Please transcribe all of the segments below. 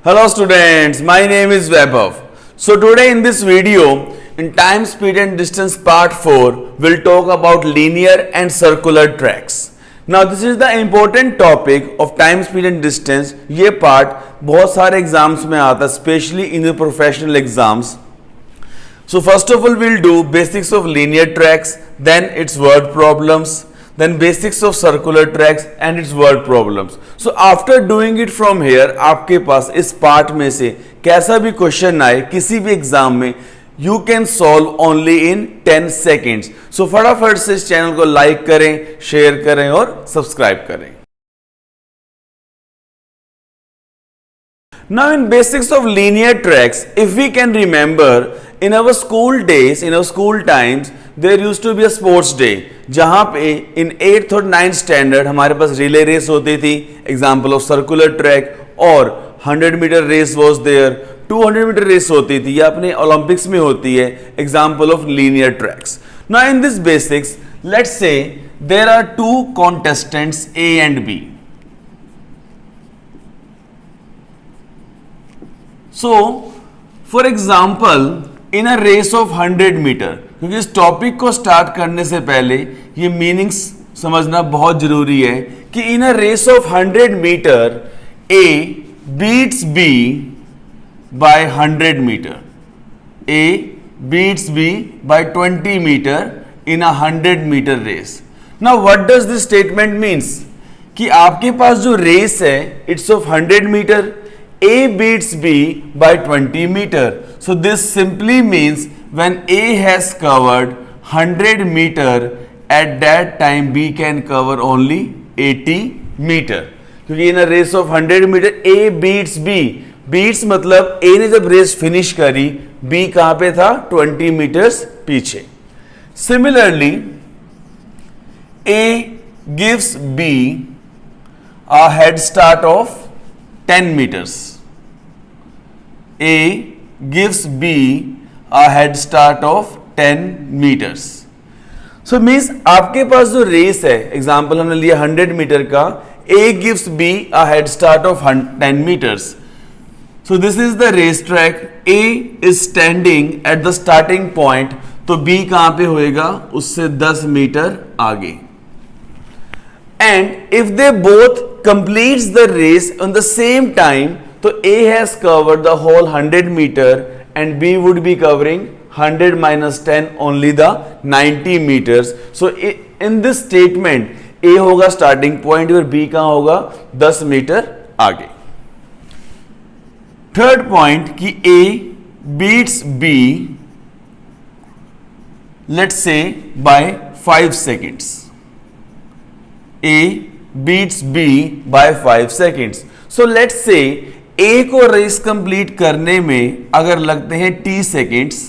Hello students, my name is Vaibhav. So today in this video, in time, speed and distance part 4, we'll talk about linear and circular tracks. Now this is the important topic of time, speed and distance. ये part बहुत सारे exams में आता है, especially in the professional exams. So first of all, we'll do basics of linear tracks, then its word problems, then basics of circular tracks and its word problems. So after doing it from here, आपके पास इस part में से कैसा भी question आए किसी भी exam में, you can solve only in 10 seconds. So फटाफट से इस चैनल को लाइक करें, शेयर करें और सब्सक्राइब करें. Now in basics of linear tracks, if we can remember, in our school days, in our school times, there used to be a sports day, जहाँ पे in 8th और 9th standard हमारे पास relay race होती थी, example of circular track, और 100 meter race was there, 200 meter race होती थी, या अपने Olympics में होती है, example of linear tracks. Now in this basics, let's say there are two contestants A and B. So, for example, in a race of 100 meter, क्योंकि इस topic को स्टार्ट करने से पहले ये मीनिंग्स समझना बहुत जरूरी है कि in a race of 100 metre A beats B by 100 meter. A beats B by 20 meter in a 100 meter race. Now what does this statement means? कि आपके पास जो रेस है it's of 100 metre, A beats B by 20 meter. So this simply means when A has covered 100 meter, at that time B can cover only 80 meter. क्योंकि in a race of 100 meter A beats B. Beats मतलब A ने जब race finish करी, B कहाँ पे था? 20 meters पीछे. Similarly, A gives B a head start of 10 meters. A gives B a head start of 10 meters. So means आपके पास जो रेस है, एग्जाम्पल हमने लिया 100 मीटर का, A gives B a head start of 10 meters. So this is the race track. A is standing at the starting point, तो B कहाँ पे होएगा? उससे 10 मीटर आगे. And if they both completes the race on the same time, तो A has covered the whole 100 meter and B would be covering 100 minus 10 only the 90 meters. So in this statement A होगा starting point और B कहाँ होगा? 10 metre आगे. Third point कि A beats B, let's say by 5 seconds. A beats B by 5 seconds. So let's say A को race complete करने में अगर लगते हैं T seconds,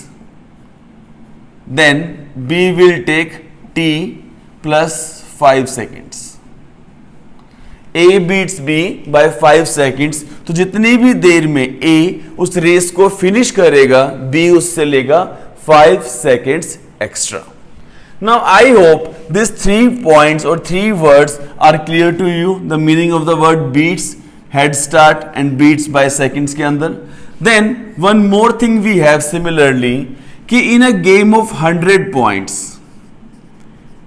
then B will take T plus 5 seconds. A beats B by 5 seconds, तो जितनी भी देर में A उस रेस को फिनिश करेगा, B उससे लेगा 5 seconds extra. Now I hope these 3 points or 3 words are clear to you. The meaning of the word beats, head start and beats by seconds के अंदर. Then one more thing we have similarly कि in a game of 100 points,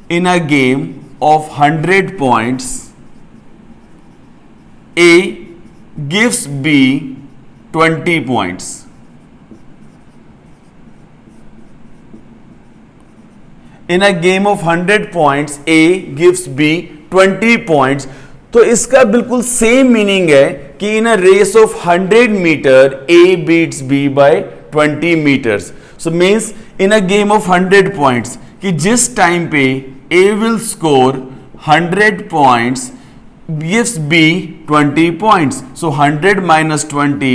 in a game of 100 points, A gives B 20 points. In a game of 100 points, A gives B 20 points. तो इसका बिल्कुल same meaning है कि in a race of 100 metre A beats B by 20 meters. So means in a game of 100 points कि जिस time पे A will score 100 points gives B 20 points. So 100 minus 20,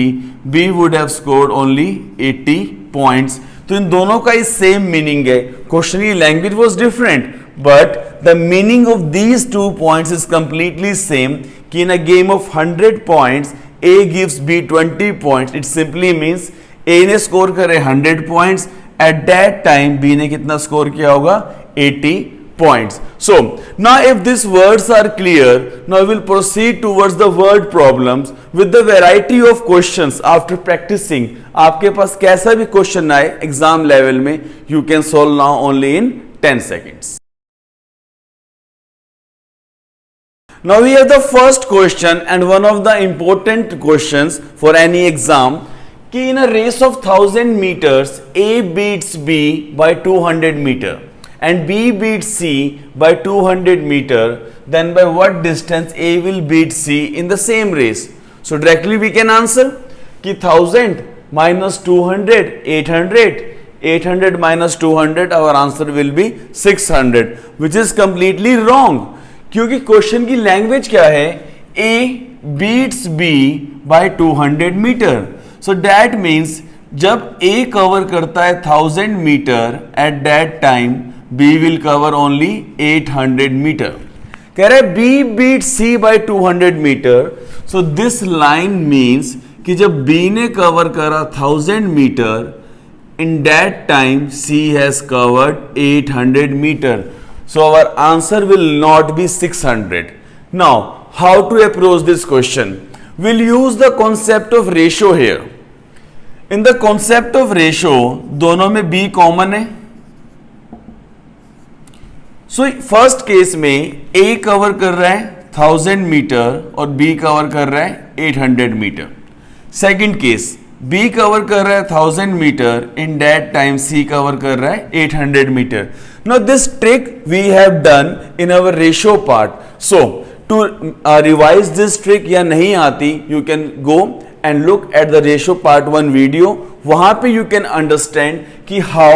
B would have scored only 80 points. तो इन दोनों का ही same meaning है. Question की language was different, but the meaning of these 2 points is completely same. कि in a game of 100 points A gives B 20 points. It simply means A ने score करे 100 points, at that time B ने कितना score किया होगा? 80 points. So now if these words are clear, now we will proceed towards the word problems with the variety of questions. After practicing, आपके पास कैसा भी question आए exam level में, you can solve now only in 10 seconds. Now we have the first question and one of the important questions for any exam, कि in a race of 1000 meters A beats B by 200 meter and B beats C by 200 meter, then by what distance A will beat C in the same race? So directly we can answer कि 1000 minus 200 800, 800 minus 200, our answer will be 600, which is completely wrong. क्योंकि question की language क्या है? A beats B by 200 metre. So that means जब A cover करता है 1000 metre, at that time B will cover only 800 metre. कह रहे B beats C by 200 metre. So this line means कि जब B ने कवर करा 1000 metre, in that time C has covered 800 metre. So our answer will not be 600. Now, how to approach this question? We'll use the concept of ratio here. In the concept of ratio, दोनों में B common है. So first case में A cover कर रहा है 1000 metre और B cover कर रहा है 800 metre. Second case, B cover कर रहा है 1000 metre, in that time C cover कर रहा है 800 metre. Now this trick we have done in our ratio part. So to revise this trick या नहीं आती, you can go and look at the ratio part 1 video. वहां पे you can understand कि how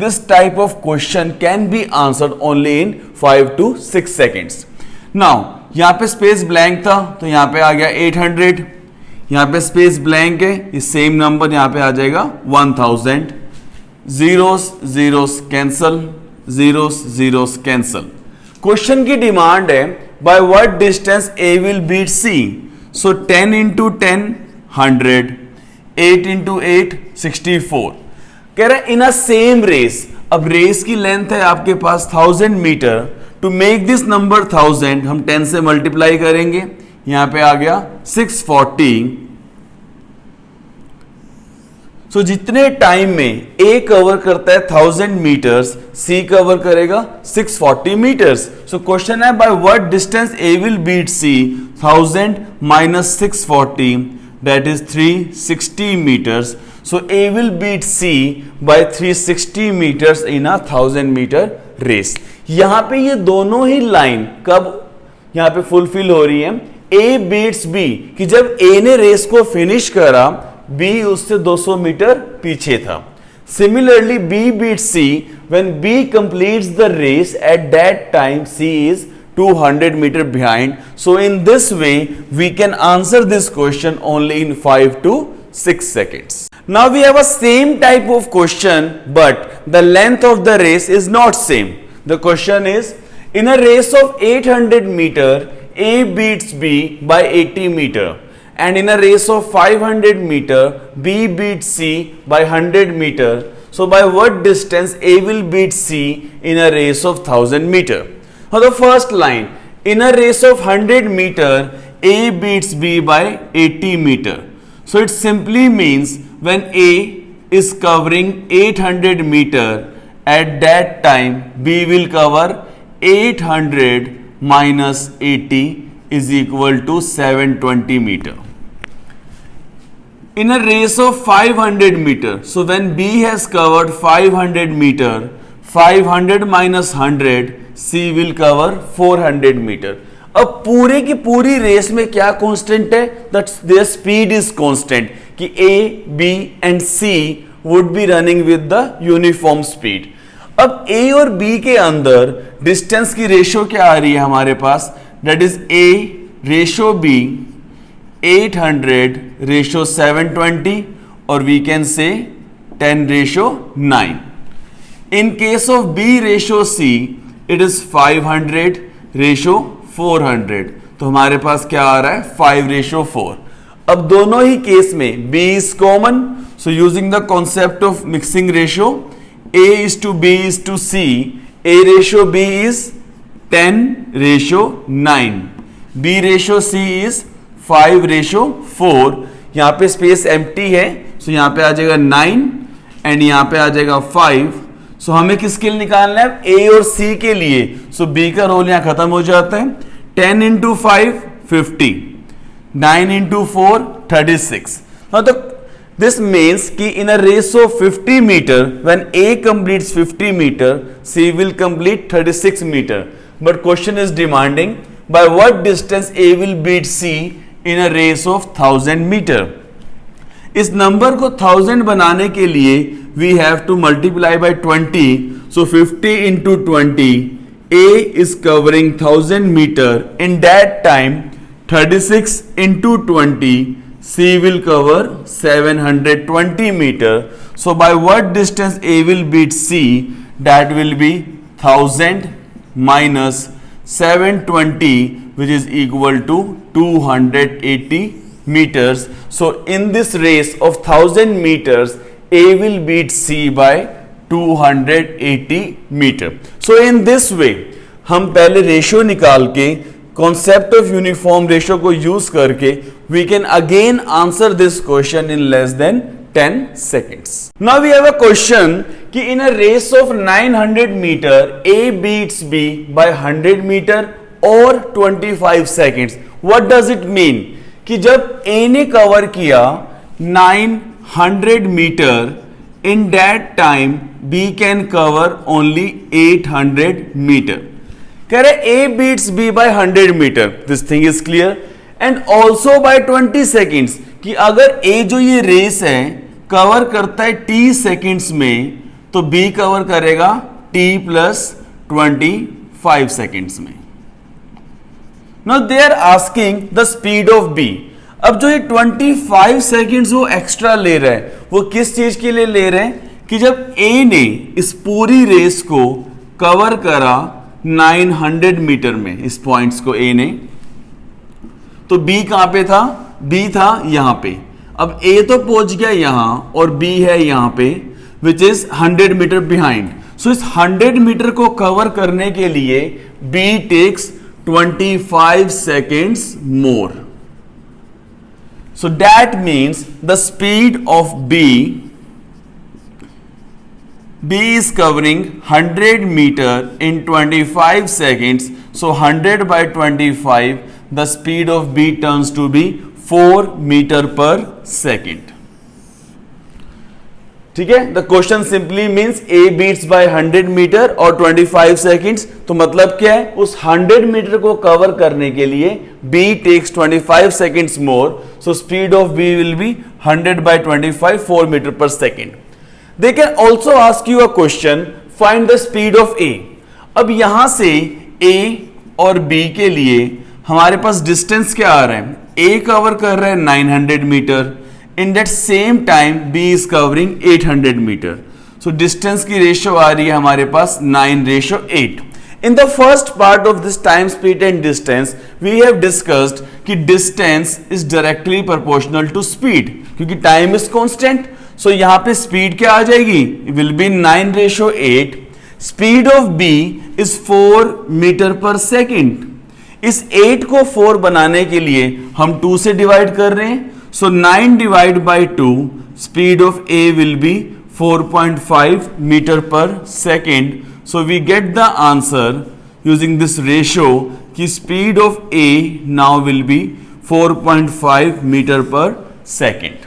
this type of question can be answered only in 5 to 6 seconds. Now यहाँ पे space blank था तो यहाँ पे आ गया 800. यहाँ पे स्पेस ब्लैंक है, ये सेम नंबर यहाँ पे आ जाएगा 1000. Zeros zeros cancel, zeros zeros cancel. Question की डिमांड है by what distance A will beat C. So 10 into 10 100, 8 into 8 64. कह रहा है इन अ सेम रेस. अब रेस की लेंथ है आपके पास 1000 metre. To make this number 1000 हम 10 से मल्टीप्लाई करेंगे, यहां पे आ गया 640. सो जितने टाइम में A कवर करता है 1000 मीटर्स, C कवर करेगा 640 मीटर्स. सो क्वेश्चन है by what distance A will beat C. 1000 minus 640, that is 360 metres. So A will beat C by 360 meters in a 1000 meter race. यहां पे ये दोनों ही line कब यहां पे फुलफिल हो रही है? A beats B, कि जब A ने रेस को फिनिश करा, B उससे 200 मीटर पीछे था. Similarly, B beats C when B completes the race. At that time, C is 200 meter behind. So in this way, we can answer this question only in 5 to 6 seconds. Now we have a same type of question, but the length of the race is not same. The question is, in a race of 800 meter, A beats B by 80 meter, and in a race of 500 meter, B beats C by 100 meter. So by what distance A will beat C in a race of 1000 meter? Now the first line, in a race of 100 meter, A beats B by 80 meter. So it simply means when A is covering 800 meter, at that time B will cover 800 minus 80 is equal to 720 meter. In a race of 500 meter, so when B has covered 500 meter, 500 minus 100, C will cover 400 meter. अब पूरे की पूरी race में क्या constant है? That there speed is constant, कि A, B and C would be running with the uniform speed. अब A और B के अंदर डिस्टेंस की रेशियो क्या आ रही है हमारे पास? That is A ratio B 800 ratio 720, और we can say 10 ratio 9. In case of B ratio C it is 500 ratio 400. तो हमारे पास क्या आ रहा है? 5 रेशियो 4. अब दोनों ही केस में B is common, so using the concept of mixing ratio, A is to B is to C, A ratio B is 10:9, B ratio C is 5:4. यहां पे स्पेस एम्प्टी है, सो यहां पे आ जाएगा 9 एंड यहां पे आ जाएगा 5. सो हमें किसके लिए निकालना है? A और C के लिए. सो B का रोल यहां खत्म हो जाता है. 10 into 5 50, 9 into 4 36. Now this means कि in a race of 50 meter, when A completes 50 meter, C will complete 36 meter. But question is demanding by what distance A will beat C in a race of 1000 meter. इस number को 1000 बनाने के लिए we have to multiply by 20. So 50 into 20, A is covering 1000 meter. In that time, 36 into 20, C will cover 720 meter. So by what distance A will beat C? That will be 1000 minus 720, which is equal to 280 meters. So in this race of 1000 meters, A will beat C by 280 meter. So in this way, हम पहले ratio निकाल के concept of uniform ratio को use करके we can again answer this question in less than 10 seconds. Now we have a question कि in a race of 900 meter, A beats B by 100 meter or 25 seconds. What does it mean? कि जब A ने cover किया 900 meter, in that time B can cover only 800 meter. कह रहे A beats B by 100 meter. This thing is clear. And also by 20 seconds कि अगर A जो ये रेस है कवर करता है T सेकेंड्स में, तो B कवर करेगा T plus 25 सेकेंड्स में. Now they are asking the speed of B. अब जो ये 25 सेकेंड्स वो एक्स्ट्रा ले रहा है, वो किस चीज के लिए ले रहे हैं? कि जब A ने इस पूरी रेस को कवर करा 900 मीटर में, इस पॉइंट्स को A ने, तो B कहां पे था? B था यहां पे. अब A तो पहुंच गया यहां और B है यहां पे, विच इज 100 मीटर बिहाइंड. सो इस 100 मीटर को कवर करने के लिए B takes 25 seconds more. So that means the speed of B is covering 100 meter in 25 seconds. So 100 by 25, the speed of B turns to be 4 meter per second. ठीक है? The question simply means A beats by 100 meter और 25 seconds. तो मतलब क्या है? उस 100 metre को cover करने के लिए B takes 25 seconds more. So speed of B will be 100 by 25, 4 meter per second. They can also ask you a question, find the speed of A. अब यहां से A और B के लिए हमारे पास डिस्टेंस क्या आ रहा है? A कवर कर रहा है 900 metre. In that same time B is covering 800 meter. So distance की रेशियो आ रही है हमारे पास 9:8. In the first part of this time, speed and distance, we have discussed कि distance is directly proportional to speed, क्योंकि time is constant. So यहाँ पे speed क्या आ जाएगी? It will be 9:8. Speed of B is 4 meter per second. इस 8 को 4 बनाने के लिए हम 2 से डिवाइड कर रहे हैं. So 9 divided by 2, speed of A will be 4.5 meter per second. So we get the answer using this ratio कि speed of A now will be 4.5 meter per second.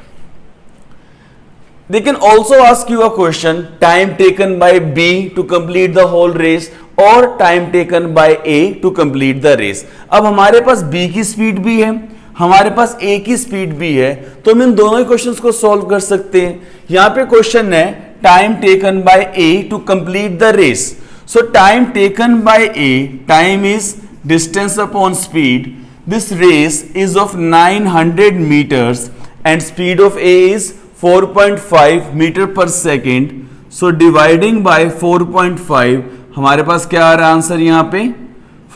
They can also ask you a question, time taken by B to complete the whole race or time taken by A to complete the race. अब हमारे पास B की speed भी है, हमारे पास A की speed भी है, तो हम इन दोनों क्वेश्चंस को सॉल्व कर सकते हैं. यहां पे क्वेश्चन है time taken by A to complete the race. So time taken by A, time is distance upon speed. This race is of 900 metres and speed of A is 4.5 metre per second. So dividing by 4.5 हमारे पास क्या आ रहा है answer? यहां पे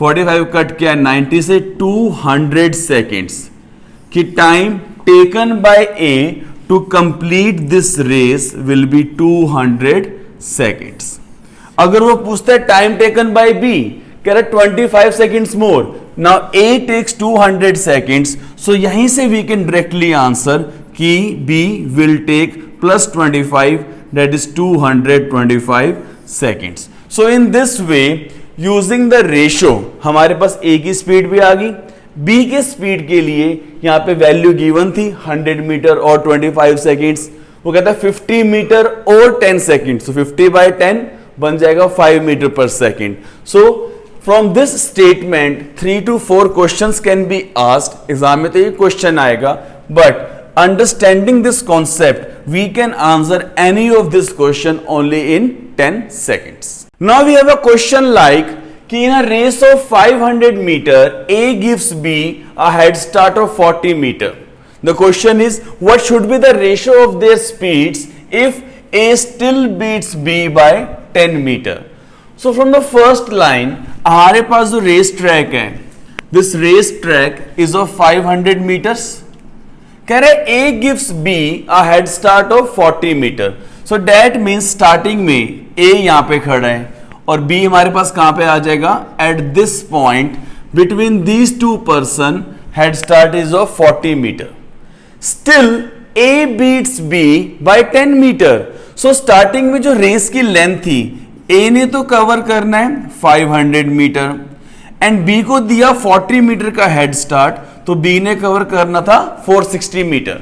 45 cut किया 90 से 200 seconds कि time taken by A to complete this race will be 200 seconds. अगर वो पूछता है टाइम टेकन बाय बी, कह रहा 25 seconds more, now A takes 200 seconds, so यहीं से वी कैन डायरेक्टली आंसर कि B will take plus 25, that is 225 seconds. So in this way using the ratio हमारे पास ए की स्पीड भी आ गई, बी के स्पीड के लिए यहां पे वैल्यू गिवन थी 100 मीटर और 25 सेकेंड्स. वो कहता है 50 मीटर और 10 सेकेंड, सो 50/10 बन जाएगा 5 metre per second. So from this statement 3 to 4 questions can be asked. Exam में तो ये क्वेश्चन आएगा, but understanding this concept we can answer any of this question only in 10 seconds. Now we have a question like कि in a race of 500 meter A gives B a head start of 40 meter. The question is what should be the ratio of their speeds if A still beats B by 10 meter. So from the first line हमारे पास जो race track है, this race track is of 500 meters. कह रहे A gives B a head start of 40 meter. So that means starting में A यहां पे खड़ा है और B हमारे पास कहां पे आ जाएगा, at this point between these two person head start is of 40 metre. Still A beats B by 10 metre. So starting में जो रेस की लेंथ थी, A ने तो कवर करना है 500 मीटर एंड B को दिया 40 मीटर का हेड स्टार्ट, तो B ने कवर करना था 460 metre.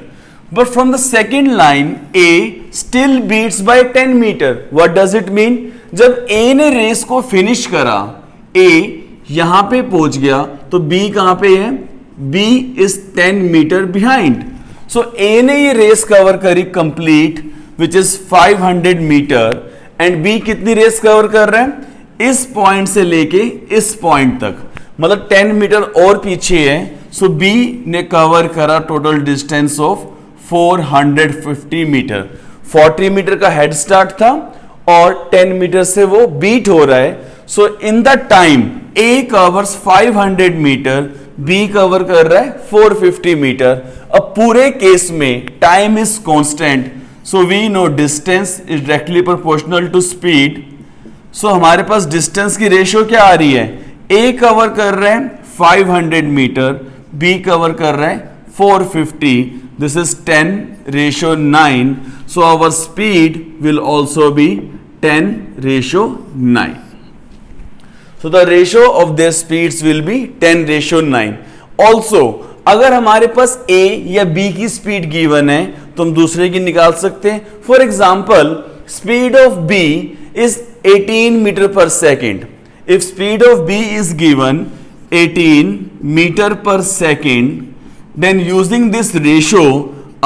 But from the second line A still beats by 10 meter. What does it mean? जब A ने रेस को फिनिश करा, A यहां पे पहुंच गया, तो B कहां पे है, B is 10 metre behind. So A ने ये रेस कवर करी complete which is 500 metre and B कितनी रेस कवर कर रहा है, इस पॉइंट से लेके इस पॉइंट तक, मतलब 10 मीटर और पीछे है. सो B ने कवर करा total distance of 450 metre. 40 metre का हेड स्टार्ट था और 10 मीटर से वो बीट हो रहा है. So in the time A covers 500 metre, B cover कर रहा है 450 मीटर. अब पूरे केस में time is constant, so we know distance is directly proportional to speed. So हमारे पास डिस्टेंस की रेशियो क्या आ रही है, A कवर कर रहे हैं 500 मीटर, B कवर कर रहा है 450. This is 10:9. So our speed will also be 10:9. So the ratio of their speeds will be 10:9. Also, अगर हमारे पास A या B की स्पीड गिवन है तो हम दूसरे की निकाल सकते हैं. For example speed of B is 18 metre per second. If speed of B is given 18 metre per second, then using this ratio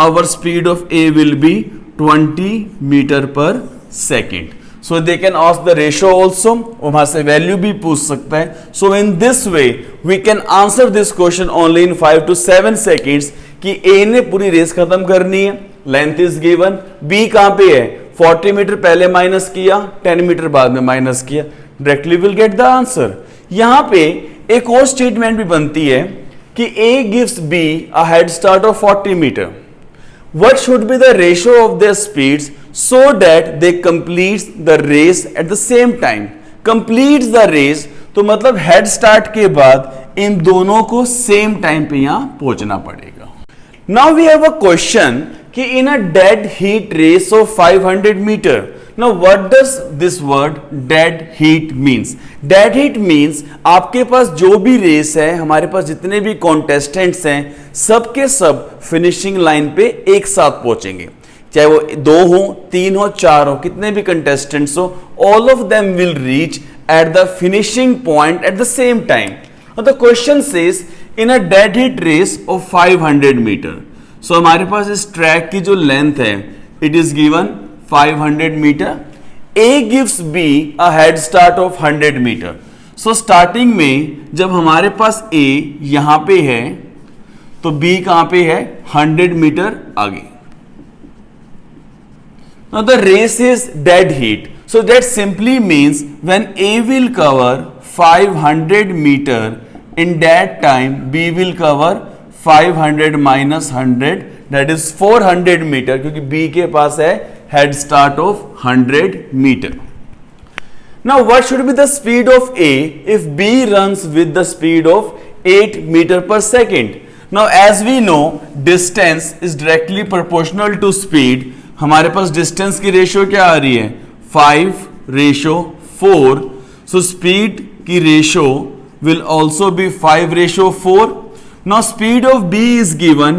our speed of A will be 20 meter per second. So they can ask the ratio also, वहां से value भी पूछ सकता है. So in this way we can answer this question only in 5 to 7 seconds कि A ने पूरी race खत्म करनी है, लेंथ इज गिवन, B कहां पे है, 40 मीटर पहले माइनस किया, 10 मीटर बाद में माइनस किया, directly will get the answer. यहां पे एक और स्टेटमेंट भी बनती है कि A gives B a head start of 40 meter. What should be the ratio of their speeds so that they complete the race at the same time? Completes the race तो मतलब head start के बाद इन दोनों को same time पे यहां पहुंचना पड़ेगा. Now we have a question कि in a dead heat race of 500 meter. Now what does this word dead heat means? Dead heat means आपके पास जो भी रेस है, हमारे पास जितने भी कॉन्टेस्टेंट्स हैं, सब के सब फिनिशिंग लाइन पे एक साथ पहुंचेंगे, चाहे वो 2 हो, 3 हो, 4 हो, कितने भी कंटेस्टेंट्स हो, all of them will reach at the finishing point at the same time. The question says in a dead heat race of 500 metre. So हमारे पास इस ट्रैक की जो लेंथ है, it is given 500 meter. A gives B a head start of 100 meter. So starting में जब हमारे पास A यहां पे है तो B कहां पे है, 100 मीटर आगे. Now the race is dead heat. So that simply means when A will cover 500 meter, in that time B will cover 500 minus 100, that is 400 metre, क्योंकि B के पास है head start of 100 meter. Now what should be the speed of A if B runs with the speed of 8 meter per second? Now as we know distance is directly proportional to speed. हमारे पास distance की ratio क्या आ रही है 5:4. So speed की ratio will also be 5:4. Now speed of B is given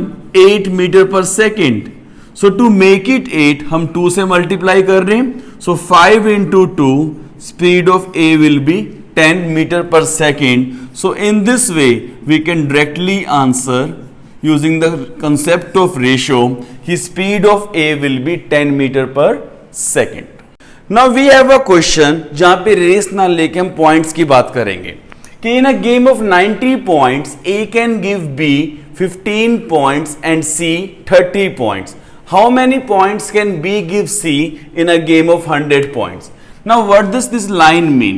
8 meter per second. So to make it 8 हम 2 से multiply कर रहे हैं. So 5 into 2, speed of A will be 10 meter per second. So in this way we can directly answer using the concept of ratio. His speed of A will be 10 meter per second. Now we have a question जहां पे race ना लेके हम points की बात करेंगे कि in a game of 90 points A can give B 15 points and C 30 points. How many points can B give C in a game of 100 points? Now what does this line mean?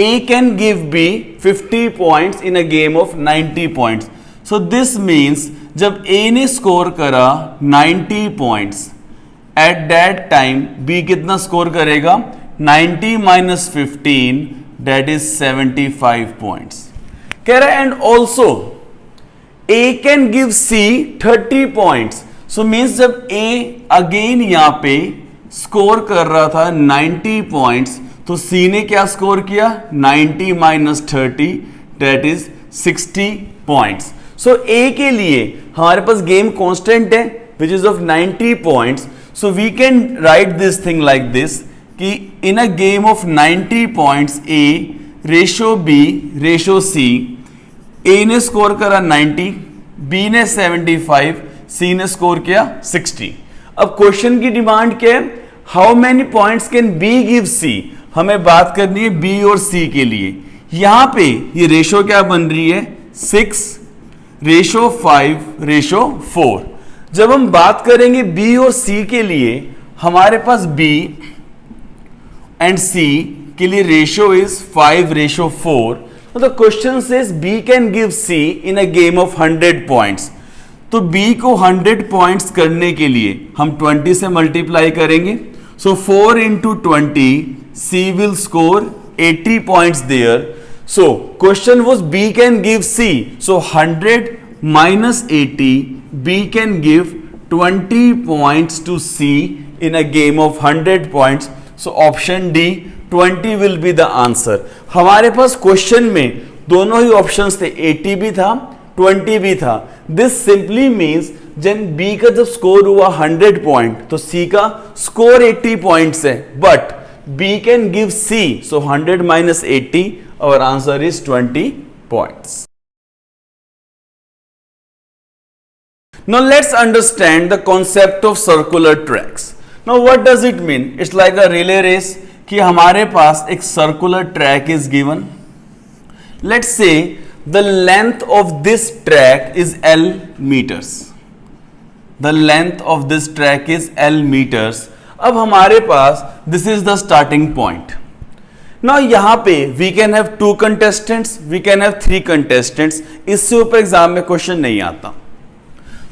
A can give B 50 points in a game of 90 points. So this means जब A ने score करा 90 points, at that time B कितना score करेगा 90 minus 15, that is 75 points. कह रहा है and also A can give C 30 points. So means जब A again यहाँ पे स्कोर कर रहा था 90 पॉइंट्स तो C ने क्या स्कोर किया 90 minus 30, that is 60 points. So A के लिए हमारे पास गेम कांस्टेंट है which is of 90 points. So we can write this thing like this कि in a game of 90 points A ratio B ratio C, A ने score करा 90, B ने 75, C ने स्कोर किया 60. अब क्वेश्चन की डिमांड क्या है how many points can B give C. हमें बात करनी है B और C के लिए. यहां पे ये रेशो क्या बन रही है 6:5:4. जब हम बात करेंगे B और C के लिए हमारे पास B एंड C के लिए रेशियो इज 5:4. तो question says B can give C in a game of 100 points. तो B को 100 पॉइंट्स करने के लिए हम 20 से मल्टीप्लाई करेंगे. सो 4 into 20, C will score 80 points there. So question was B can give C. So 100 minus 80, B can give 20 points to C in a game of 100 points. So option D 20 will be the answer. हमारे पास question में दोनों ही options थे 80 भी था 20 भी था. This simply means जब B का जब स्कोर हुआ 100 पॉइंट तो C का स्कोर 80 पॉइंट्स है but B can give C. So 100 minus 80, our answer is 20 points. Now let's understand the concept of circular tracks. Now what does it mean? It's like a relay race कि हमारे पास एक circular track is given. Let's say the length of this track is L meters. The length of this track is L meters. अब हमारे पास this is the starting point. Now यहां पे we can have 2 contestants, we can have 3 contestants. इससे ऊपर exam में question नहीं आता.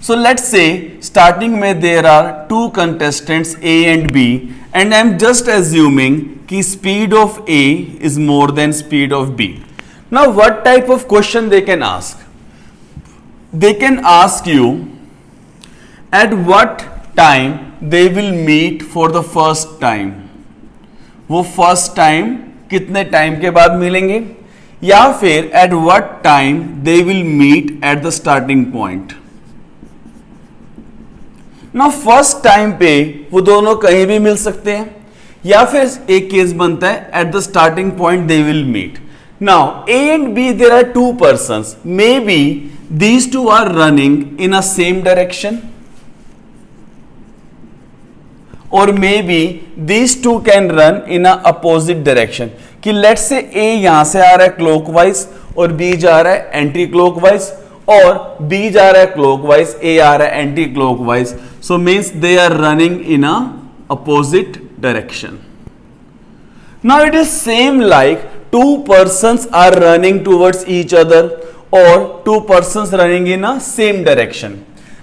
सो लेट्स से स्टार्टिंग में there are 2 contestants A and B and I am just assuming कि speed of A is more than speed of B. Now what type of question they can ask? They can ask you eight what time they will meet for the first time. वो first time कितने time के बाद मिलेंगे या फिर at what time they will meet at the starting point. Now first time पे वो दोनों कहीं भी मिल सकते हैं या फिर एक केस बनता है at the starting point they will meet. Now A and B there are 2 persons. Maybe these 2 are running in a same direction. और may be these 2 can run in opposite direction कि late से A यहां से आ रहा है clockwise और B जा रहा है एंटी क्लॉकवाइज और B जा रहा है क्लॉकवाइज A आ रहा है anti clockwise. So means they are running in opposite direction. Now it is same like 2 persons are running towards each other or 2 persons running in a same direction.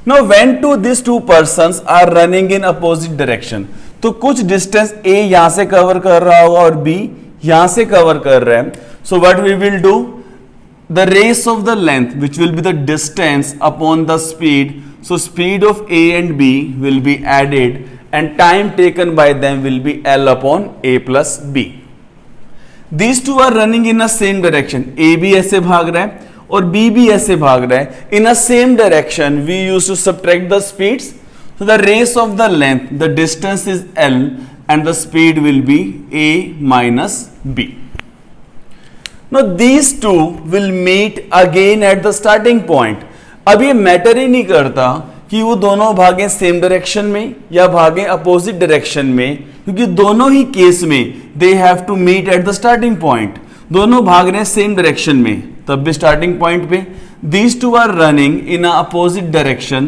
Now when these 2 persons are running in opposite direction, तो कुछ distance A यहां से cover कर रहा होगा और B यहां से कवर कर रहे हैं. So what we will do, the race of the length, which will be the distance upon the speed, so speed of A and B will be added and time taken by them will be L upon A plus B. These two are running in the same direction. A भी ऐसे भाग रहा है और B भी ऐसे भाग रहा है. In the same direction we used to subtract the speeds. So the race of the length, the distance is L and the speed will be A minus B. Now these two will meet again at the starting point. अब ये matter ही नहीं करता कि वो दोनों भागें same direction में या भागें अपोजिट डायरेक्शन में, क्योंकि दोनों ही केस में they have to meet at the starting point. दोनों भाग रहे हैं सेम डायरेक्शन में, तब भी स्टार्टिंग पॉइंट पे. These two are running in a opposite direction,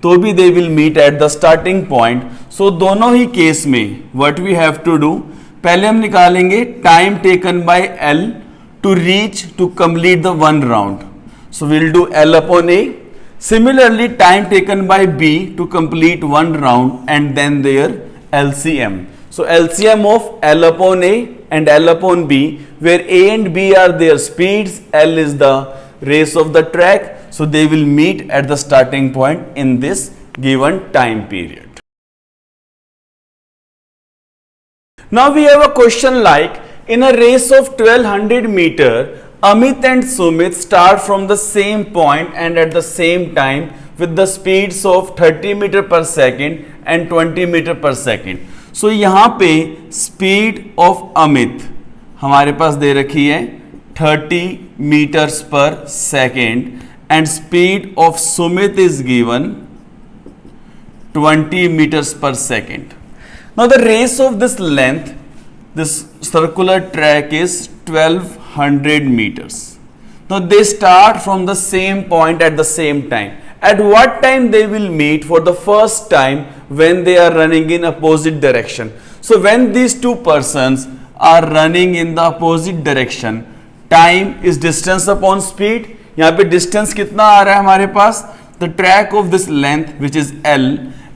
तो भी they will meet at the starting point. So दोनों ही केस में what we have to do, पहले हम निकालेंगे time taken by L to reach to complete the one round. So we'll do L upon A. Similarly, time taken by B to complete one round and then their LCM. So LCM of L upon A and L upon B, where A and B are their speeds, L is the race of the track. So they will meet at the starting point in this given time period. Now we have a question like, in a race of 1200 meter, Amit and Sumit start from the same point and at the same time with the speeds of 30 meter per second and 20 meter per second. So यहाँ पे speed of Amit हमारे पास दे रखी है 30 meters per second and speed of Sumit is given 20 meters per second. Now the race of this length, this circular track is 1200 meters. Now they start from the same point at the same time. At what time they will meet for the first time, when they are running in opposite direction. So when these two persons are running in the opposite direction, time is distance upon speed. यहाँ पे distance कितना आ रहा है हमारे पास, the track of this length which is L,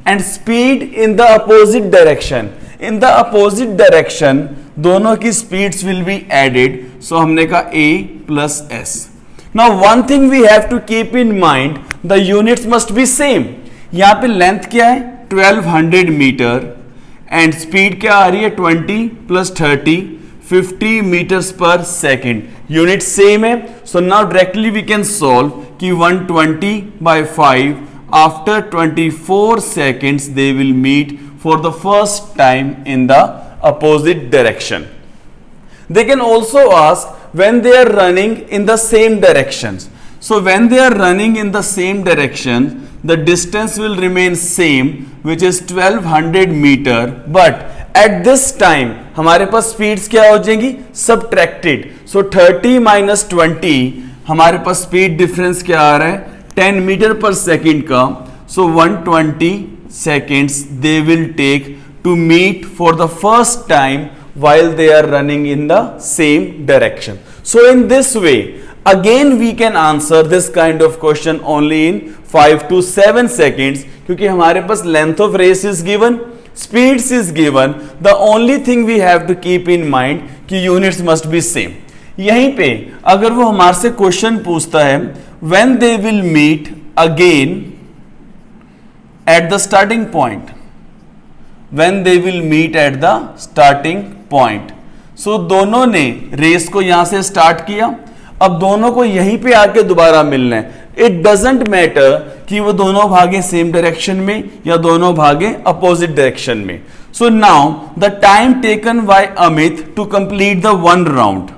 and speed in the opposite direction. In the opposite direction दोनों की speeds will be added. So हमने कहा A plus S. Now one thing we have to keep in mind, the units must be same. यहाँ पे length क्या है 1200 metre and speed क्या आ रही है 20 plus 30 50 meters per second. Unit same है. So now directly we can solve कि 120 by 5 after 24 seconds they will meet for the first time in the opposite direction. They can also ask when they are running in the same directions. So when they are running in the same direction, the distance will remain same, which is 1200 meter, but at this time हमारे पास speeds क्या हो जाएंगी subtracted. So 30 minus 20 हमारे पास speed difference क्या आ रहा है 10 meter per second का. So 120 seconds they will take to meet for the first time while they are running in the same direction. So in this way again we can answer this kind of question only in 5 to 7 seconds, क्योंकि हमारे पास length of race is given, speeds is given. The only thing we have to keep in mind कि units must be same. यहीं पे अगर वो हमारे से question पूछता है when they will meet again at the starting point, when they will meet at the starting point. So दोनों ने रेस को यहां से स्टार्ट किया, अब दोनों को यहीं पे आके दोबारा मिलना है. इट डजेंट मैटर कि वो दोनों भागे सेम डायरेक्शन में या दोनों भागे अपोजिट डायरेक्शन में. So now the time taken by Amit to complete the one round,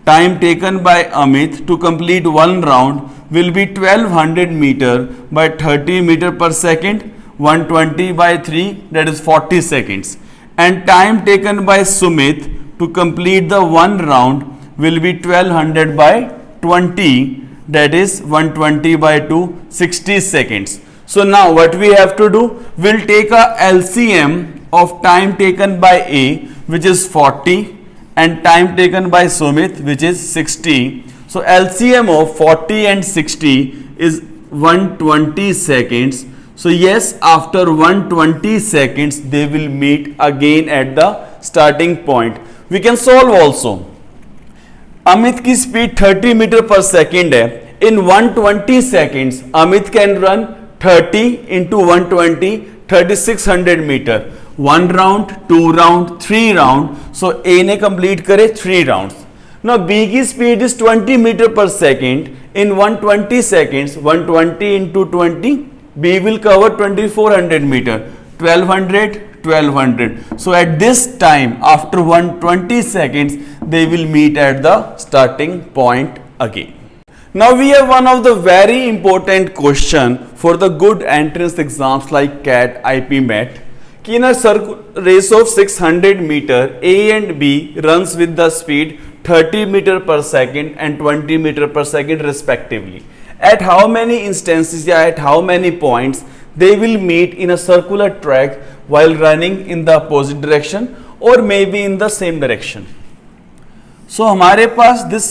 time taken by Amit to complete one round will be 1200 meter by 30 meter per second, 120 by 3, that is 40 seconds. And time taken by Sumit to complete the one round will be 1200 by 20, that is 120 by 2, 60 seconds. So now what we have to do, we'll take a LCM of time taken by A, which is 40, and time taken by Sumit, which is 60. So LCM of 40 and 60 is 120 seconds. So yes, after 120 seconds they will meet again at the starting point. We can solve also. Amit की speed 30 metre per second है। In 120 seconds Amit can run 30 into 120, 3600 metre. 1 round, 2 round, 3 round, so A ने complete करे 3 round. Now B की speed is 20 metre per second. In 120 seconds, 120 into 20, B will cover 2400 meter, 1200, 1200. So at this time, after 120 seconds, they will meet at the starting point again. Now we have one of the very important question for the good entrance exams like CAT, IP, MET. In a race of 600 meter, A and B runs with the speed 30 meter per second and 20 meter per second respectively. At how many instances, at how many points they will meet in a circular track while running in the opposite direction or maybe in the same direction. So हमारे पास this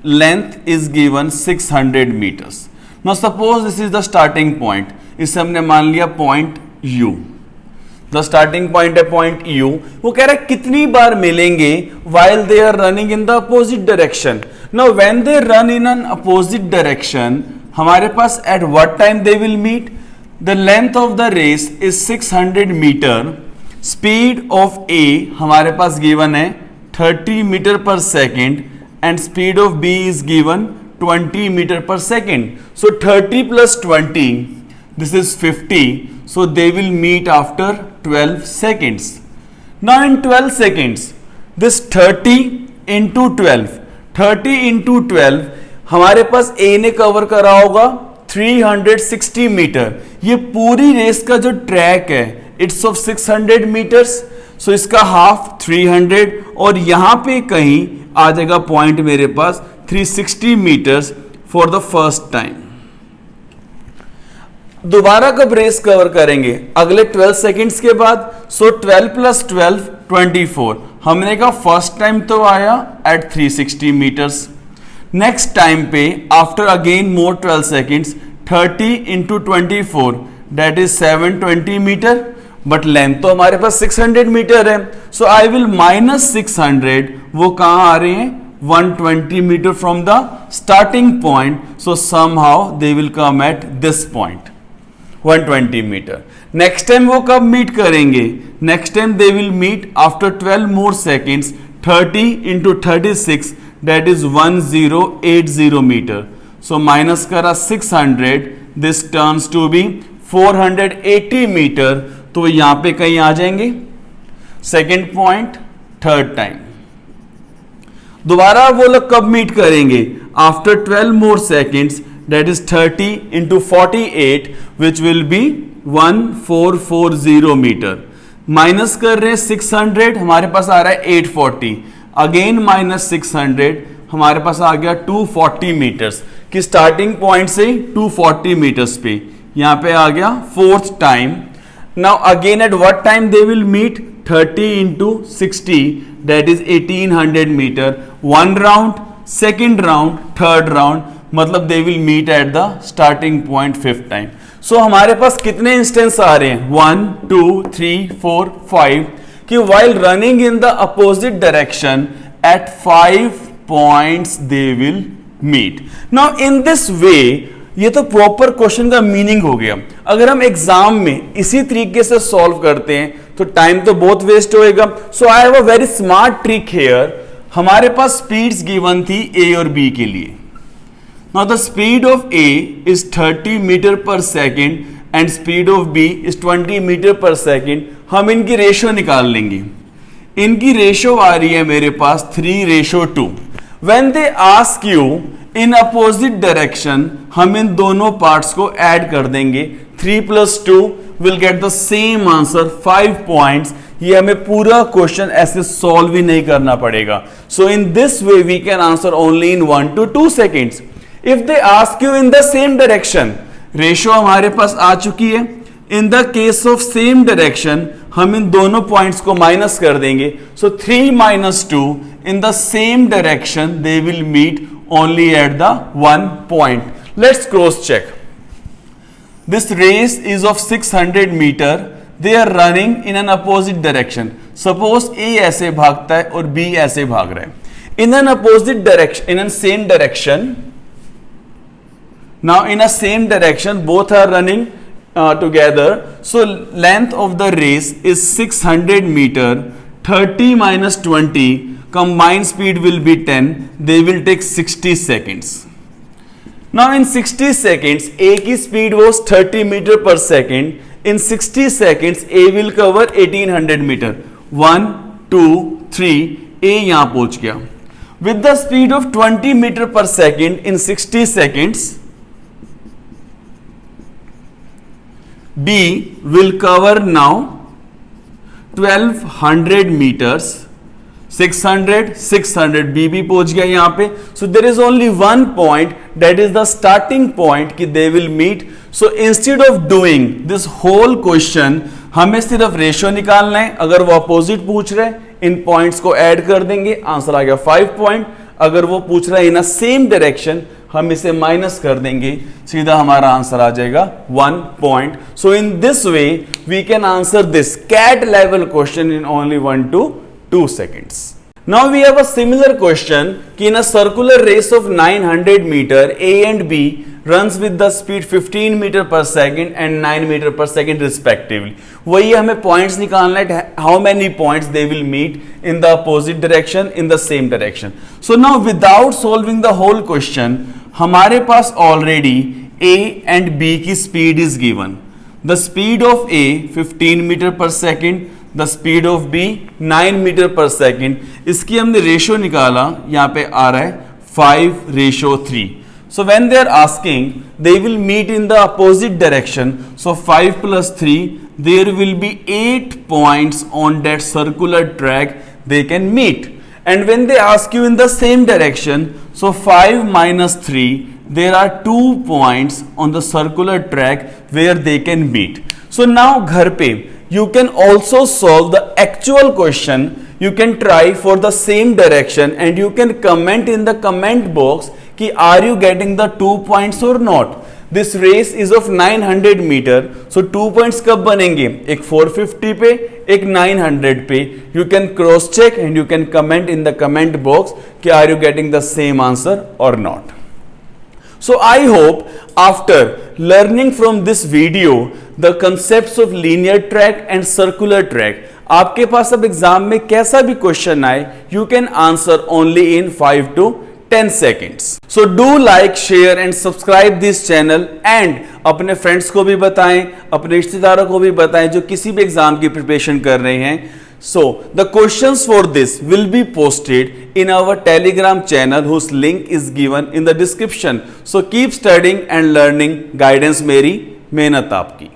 length is given 600 meters. Now suppose this is the starting point. इसे हमने मान लिया point U. The starting point है point you. वो कह रहा है कितनी बार मिलेंगे while they are running in the opposite direction. Now when they run in an opposite direction, हमारे पास at what time they will meet? The length of the race is 600 meter. Speed of A हमारे पास given है 30 meter per second and speed of B is given 20 meter per second. So 30 plus 20, this is 50. So they will meet after 12 seconds. Now in 12 seconds, this 30 into 12, 30 into 12, हमारे पास A ने cover करा होगा 360 metre. ये पूरी race का जो track है इट्स ऑफ 600 मीटर्स, सो इसका हाफ 300 और यहां पे कहीं आ जाएगा पॉइंट मेरे पास 360 metres for the first time. दोबारा कब रेस कवर करेंगे? अगले 12 सेकेंड्स के बाद। So 12 plus 12 24। हमने कहा फर्स्ट टाइम तो आया एट 360 मीटर्स। नेक्स्ट टाइम पे after again more 12 seconds 30 into 24 that is 720 metre, but length तो हमारे पास 600 मीटर है। सो आई विल माइनस 600, वो कहां आ रहे हैं 120 metre from the starting point. So somehow they will come at this point 120 metre. Next time वो कब मीट करेंगे? Next time they will meet after 12 more seconds 30 into 36 that is 1080 metre. So minus करा 600, this turns to be 480 metre. तो यहां पे कहीं आ जाएंगे second point third time. दोबारा वो लोग कब मीट करेंगे? After 12 more seconds that is 30 into 48 which will be 1440 metre. Minus कर रहे हैं 600, हमारे पास आ रहा है 840, अगेन माइनस 600, हमारे पास आ गया 240 मीटर्स की स्टार्टिंग पॉइंट से 240 मीटर्स पे यहां पे आ गया fourth time. Now again at what time they will meet? 30 into 60 that is 1800 metre. One round, second round, third round, मतलब they will meet at the starting point fifth time. So हमारे पास कितने instance आ रहे हैं? 1 2 3 4 5 कि while running in the opposite direction at 5 points they will meet. Now in this way, ये तो proper question का मीनिंग हो गया। अगर हम एग्जाम में इसी तरीके से सॉल्व करते हैं तो टाइम तो बहुत वेस्ट होएगा। So I have a very smart trick here. हमारे पास स्पीड्स गिवन थी ए और बी के लिए। Now the speed of A is 30 meter per second and speed of B is 20 meter per second. हम इनकी रेशो निकाल लेंगे। इनकी रेशो आ रही है मेरे पास 3:2। When they ask you in opposite direction, हम इन दोनों पार्ट्स को ऐड कर देंगे। 3 plus 2 will get the same answer 5 points। ये हमें पूरा क्वेश्चन ऐसे सॉल्व ही नहीं करना पड़ेगा। So in this way we can answer only in 1 to 2 seconds. If they ask you in the same direction, ratio हमारे पास आ चुकी है। In the case of same direction हम इन दोनों पॉइंट्स को माइनस कर देंगे। So 3 minus 2 in the same direction they will meet only at the one point. Let's cross check. This race is of 600 metre. They are running in an opposite direction. Suppose A ऐसे भागता है और B ऐसे भाग रहा है. In an opposite direction, in an same direction. Now in a same direction both are running together. So length of the race is 600 meter. 30 minus 20, combined speed will be 10. They will take 60 seconds. Now in 60 seconds, A की speed was 30 meter per second. In 60 seconds, A will cover 1800 meter. 1, 2, 3, A यहाँ पहुंच गया. With the speed of 20 meter per second in 60 seconds, B will cover now 1200 meters. 600 B भी पहुंच गया यहां पे. So there is only one point, that is the starting point कि they will meet. So instead of doing this whole question, हमें सिर्फ ratio निकालना है. अगर वो अपोजिट पूछ रहे हैं, इन पॉइंट्स को ऐड कर देंगे, आंसर आ गया 5 पॉइंट. अगर वो पूछ रहा है इन अ सेम डायरेक्शन, हम इसे माइनस कर देंगे, सीधा हमारा आंसर आ जाएगा 1 point. So in this way we can answer this CAT level question in only 1 to 2 seconds. Now we have a similar question कि in a circular race of 900 meter, A and B runs with the speed 15 meter per second and 9 meter per second respectively. वही हमें points निकालना है, how many points they will meet in the opposite direction, in the same direction. So now without solving the whole question, हमारे पास already A and B की speed is given. The speed of A 15 meter per second, the speed of B 9 meter per second. इसकी हमने ratio निकाला, यहाँ पे आ रहा है 5:3. So when they are asking, they will meet in the opposite direction. So 5 plus 3, there will be 8 points on that circular track they can meet. And when they ask you in the same direction, so 5 minus 3, there are 2 points on the circular track where they can meet. So now घर पे you can also solve the actual question. You can try for the same direction and you can comment in the comment box कि are you getting the 2 points or not. This race is of 900 meter. So 2 points कब बनेंगे? एक 450 पे, एक 900 पे. You can cross check and you can comment in the comment box कि are you getting the same answer or not. So I hope after learning from this video the concepts of linear track and circular track, आपके पास अब exam में कैसा भी question आए, you can answer only in 5 to 10 seconds. So do like, share and subscribe this channel and अपने friends को भी बताएं, अपने रिश्तेदारों को भी बताएं जो किसी भी एग्जाम की प्रिपरेशन कर रहे हैं. So the questions for this will be posted in our Telegram channel whose link is given in the description. So keep studying and learning. Guidance मेरी, मेहनत आपकी.